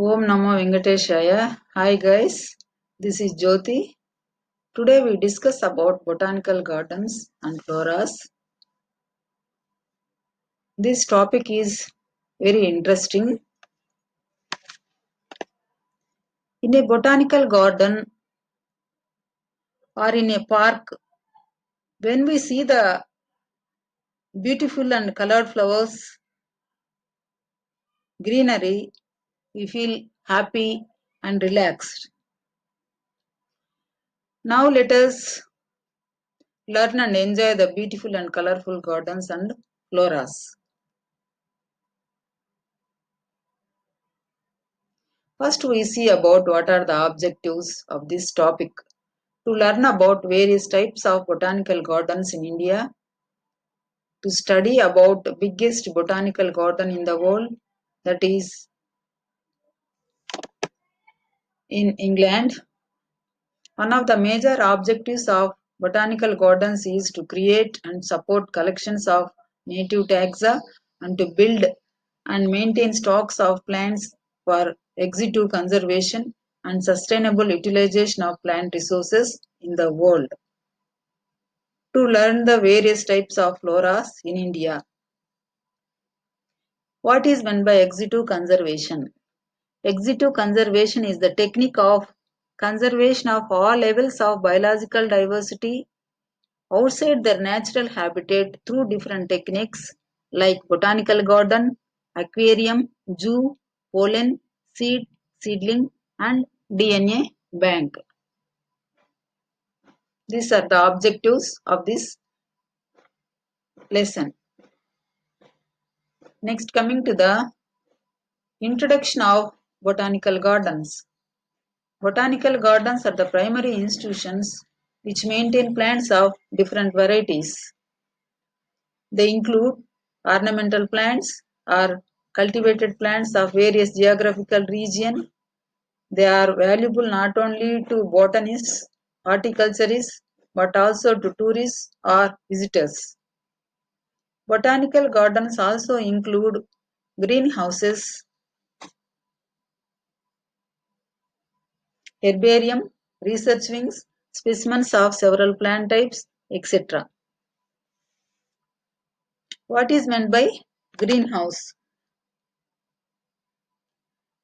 Om Namo Venkateshaya. Hi guys, this is Jyoti. Today we discuss about botanical gardens and floras. This topic is very interesting. In a botanical garden or in a park, when we see the beautiful and colored flowers, greenery, we feel happy and relaxed. Now let us learn and enjoy the beautiful and colorful gardens and floras. First, we see about what are the objectives of this topic. To learn about various types of botanical gardens in India, to study about the biggest botanical garden in the world, that is in England. One of the major objectives of botanical gardens is to create and support collections of native taxa and to build and maintain stocks of plants for ex-situ conservation and sustainable utilization of plant resources in the world. To learn the various types of floras in India. What is meant by ex-situ conservation? Ex-situ conservation is the technique of conservation of all levels of biological diversity outside their natural habitat through different techniques like botanical garden, aquarium, zoo, pollen, seedling, and DNA bank. These are the objectives of this lesson. Next, coming to the introduction of botanical gardens. Botanical gardens are the primary institutions which maintain plants of different varieties. They include ornamental plants or cultivated plants of various geographical region. They are valuable not only to botanists, horticulturists, but also to tourists or visitors. Botanical gardens also include greenhouses, herbarium, research wings, specimens of several plant types, etc. What is meant by greenhouse?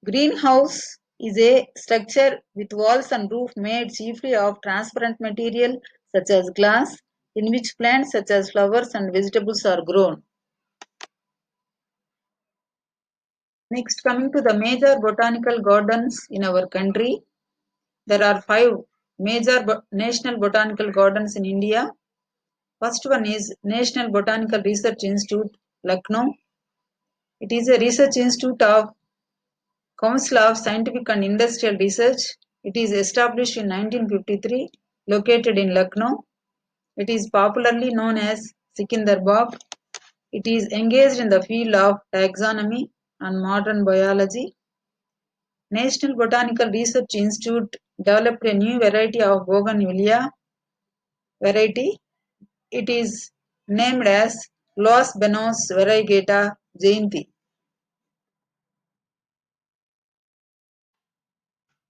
Greenhouse is a structure with walls and roof made chiefly of transparent material such as glass, in which plants such as flowers and vegetables are grown. Next, coming to the major botanical gardens in our country, there are 5 major national botanical gardens in India. First one is National Botanical Research Institute, Lucknow. It is a research institute of Council of Scientific and Industrial Research. It is established in 1953, located in Lucknow. It is popularly known as Sikandar. It is engaged in the field of taxonomy and modern biology. National Botanical Research Institute developed a new variety of bougainvillea variety. It is named as Los Benos variegata Jayanti.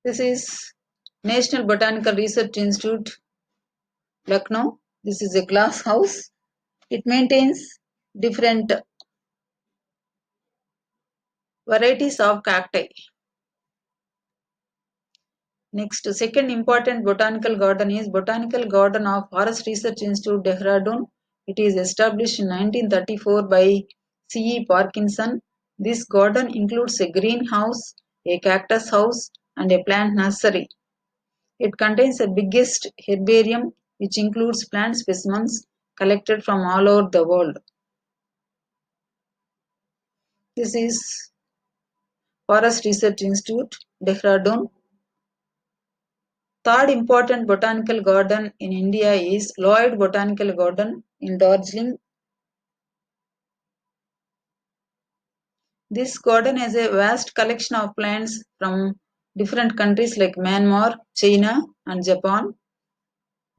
This is National Botanical Research Institute, Lucknow. This is a glass house. It maintains different varieties of cacti. Next, second important botanical garden is Botanical Garden of Forest Research Institute, Dehradun. It is established in 1934 by C.E. Parkinson. This garden includes a greenhouse, a cactus house, and a plant nursery. It contains the biggest herbarium, which includes plant specimens collected from all over the world. This is Forest Research Institute, Dehradun. Third important botanical garden in India is Lloyd Botanical Garden in Darjeeling. This garden has a vast collection of plants from different countries like Myanmar, China, and Japan.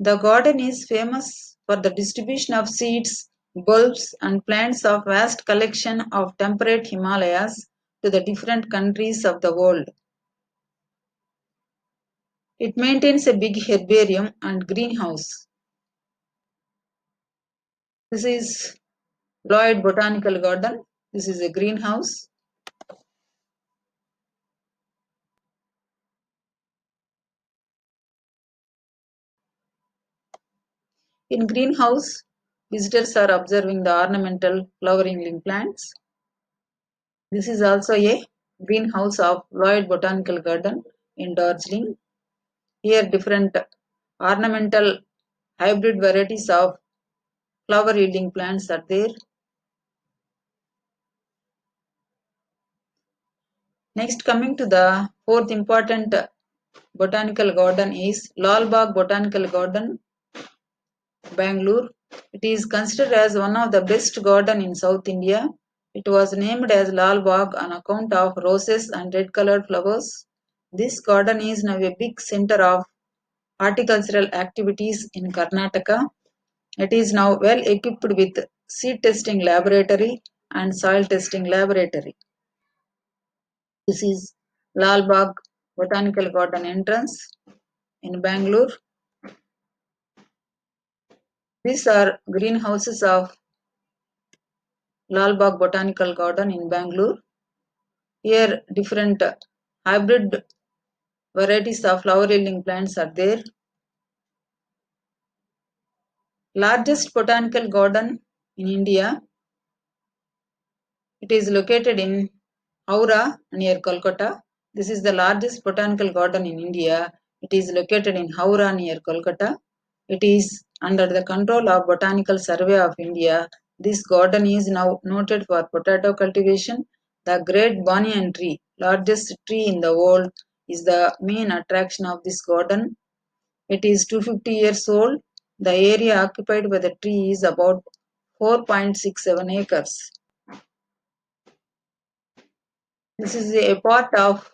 The garden is famous for the distribution of seeds, bulbs, and plants of vast collection of temperate Himalayas to the different countries of the world. It maintains a big herbarium and greenhouse. This is Lloyd Botanical Garden. This is a greenhouse. In greenhouse, visitors are observing the ornamental flowering plants. This is also a greenhouse of Lloyd Botanical Garden in Darjeeling. Here different ornamental hybrid varieties of flower yielding plants are there. Next, coming to the fourth important botanical garden is Lal Bagh Botanical Garden, Bangalore. It is considered as one of the best garden in South India. It was named as Lal Bagh on account of roses and red colored flowers. This garden is now a big center of horticultural activities in Karnataka. It is now well equipped with seed testing laboratory and soil testing laboratory. This is Lal Bagh Botanical Garden entrance in Bangalore. These are greenhouses of Lal Bagh Botanical Garden in Bangalore. Here different hybrid varieties of flower yielding plants are there. Largest botanical garden in India. It is located in Howrah near Kolkata. This is the largest botanical garden in India. It is located in Howrah near Kolkata. It is under the control of Botanical Survey of India. This garden is now noted for potato cultivation. The great banyan tree, largest tree in the world, is the main attraction of this garden. It is 250 years old. The area occupied by the tree is about 4.67 acres. This is a part of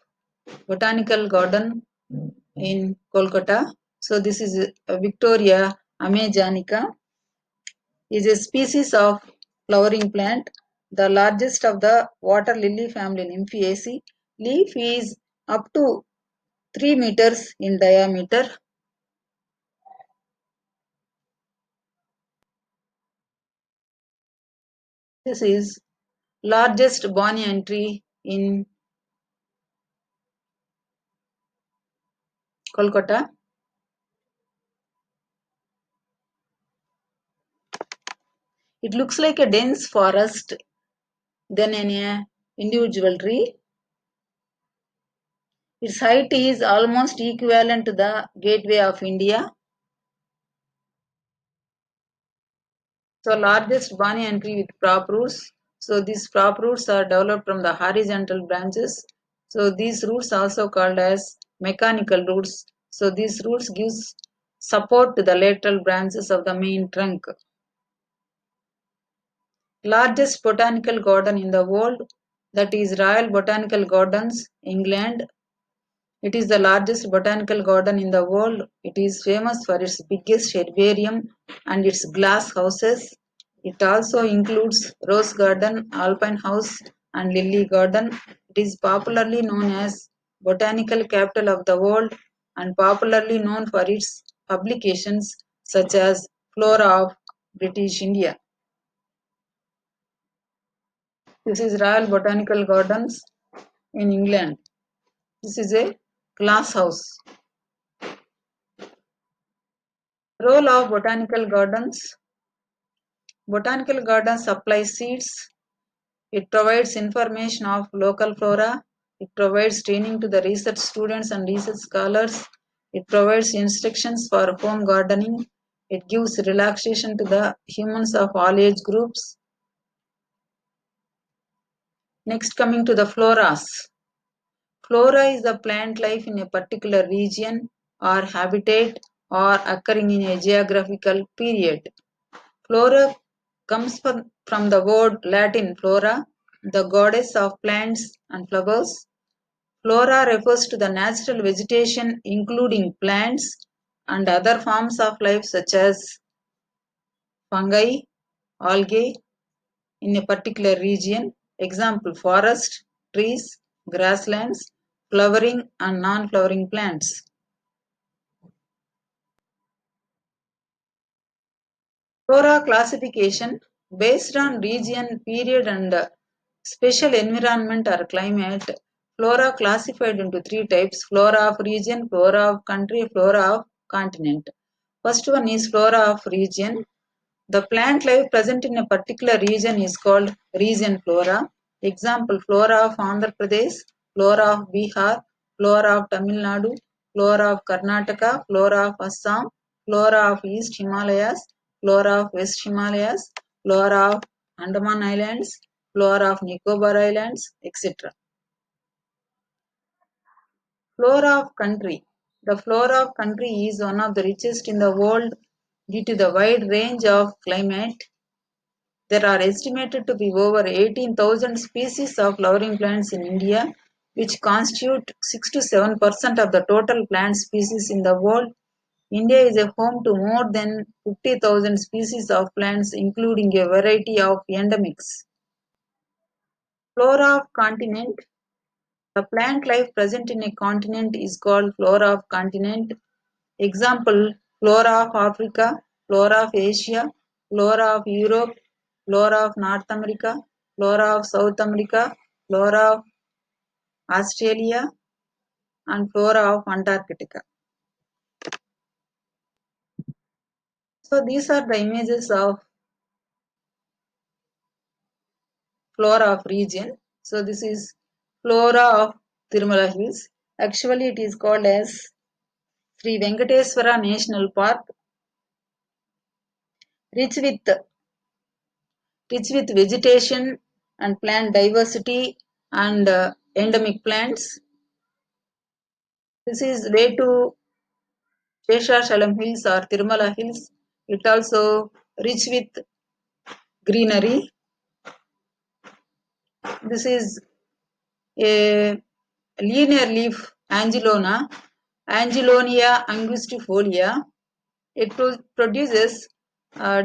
botanical garden in Kolkata. So this is Victoria amazonica, is a species of flowering plant, the largest of the water lily family Nymphaceae. Leaf is up to 3 meters in diameter. This is largest banyan tree in Kolkata. It looks like a dense forest than an individual tree. Its height is almost equivalent to the Gateway of India. So largest banyan tree with prop roots. So these prop roots are developed from the horizontal branches. So these roots also called as mechanical roots. So these roots gives support to the lateral branches of the main trunk. Largest botanical garden in the world, that is Royal Botanical Gardens, England. It is the largest botanical garden in the world. It is famous for its biggest herbarium and its glass houses. It also includes rose garden, alpine house, and lily garden. It is popularly known as botanical capital of the world and popularly known for its publications such as Flora of British India. This is Royal Botanical Gardens in England. This is a glass house. Role of botanical gardens. Botanical gardens supply seeds. It provides information of local flora. It provides training to the research students and research scholars. It provides instructions for home gardening. It gives relaxation to the humans of all age groups. Next, coming to the floras. Flora is the plant life in a particular region or habitat or occurring in a geographical period. Flora comes from the word Latin flora, the goddess of plants and flowers. Flora refers to the natural vegetation including plants and other forms of life such as fungi, algae in a particular region. Example, forest, trees, grasslands, flowering and non-flowering plants. Flora classification based on region, period and special environment or climate. Flora classified into three types: flora of region, flora of country, flora of continent. First one is flora of region. The plant life present in a particular region is called region flora. Example: flora of Andhra Pradesh, flora of Bihar, flora of Tamil Nadu, flora of Karnataka, flora of Assam, flora of East Himalayas, flora of West Himalayas, flora of Andaman Islands, flora of Nicobar Islands, etc. Flora of country. The flora of country is one of the richest in the world due to the wide range of climate. There are estimated to be over 18,000 species of flowering plants in India, which constitute 6 to 7% of the total plant species in the world. India is a home to more than 50,000 species of plants, including a variety of endemics. Flora of continent. The plant life present in a continent is called flora of continent. Example: flora of Africa, flora of Asia, flora of Europe, flora of North America, flora of South America, flora of Australia, and flora of Antarctica. So these are the images of flora of region. So this is flora of Tirumala Hills. Actually, it is called as Sri Venkateswara National Park, rich with vegetation and plant diversity and endemic plants. This is way to Sheshachalam Hills or Tirumala Hills. It also rich with greenery. This is a linear leaf Angelonia angustifolia. It produces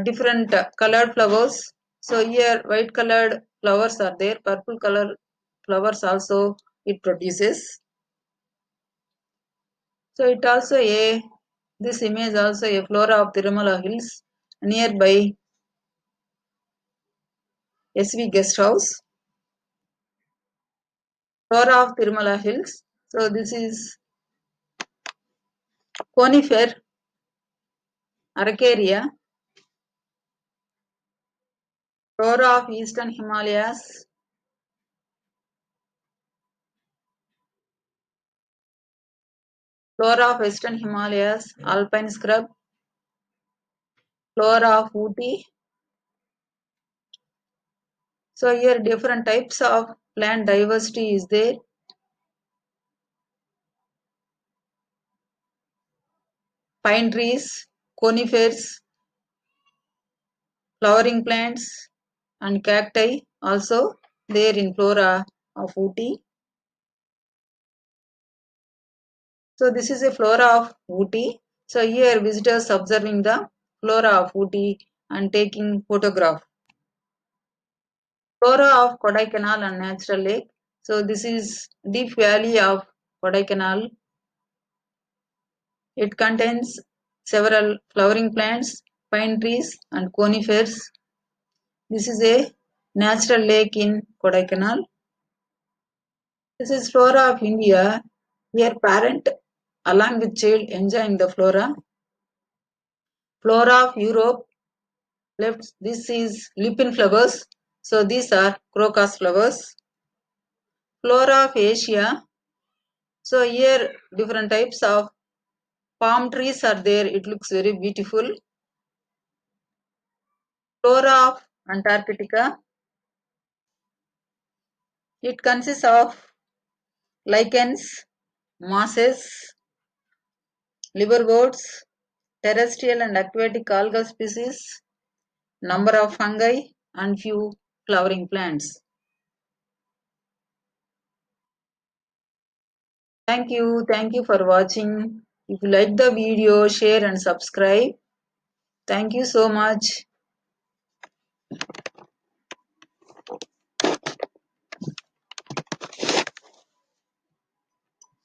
different colored flowers. So here white colored flowers are there, purple color flowers also it produces. So it also this image also a flora of Tirumala Hills nearby SV Guest House. Flora of Tirumala Hills. So this is conifer Araucaria. Flora of Eastern Himalayas. Flora of Western Himalayas, alpine scrub. Flora of Ooty. So here different types of plant diversity is there. Pine trees, conifers, flowering plants and cacti also there in flora of Ooty. So this is a flora of Ooty. So here visitors observing the flora of Ooty and taking photograph. Flora of Kodaikanal and natural lake. So this is deep valley of Kodaikanal. It contains several flowering plants, pine trees and conifers. This is a natural lake in Kodaikanal. This is flora of India. Here parent along with child enjoying the flora. Flora of Europe. Left, this is lupin flowers. So these are crocus flowers. Flora of Asia. So here different types of palm trees are there. It looks very beautiful. Flora of Antarctica. It consists of lichens, mosses, liverworts, terrestrial and aquatic algal species, number of fungi and few flowering plants. Thank you. Thank you for watching. If you like the video, share and subscribe. Thank you so much.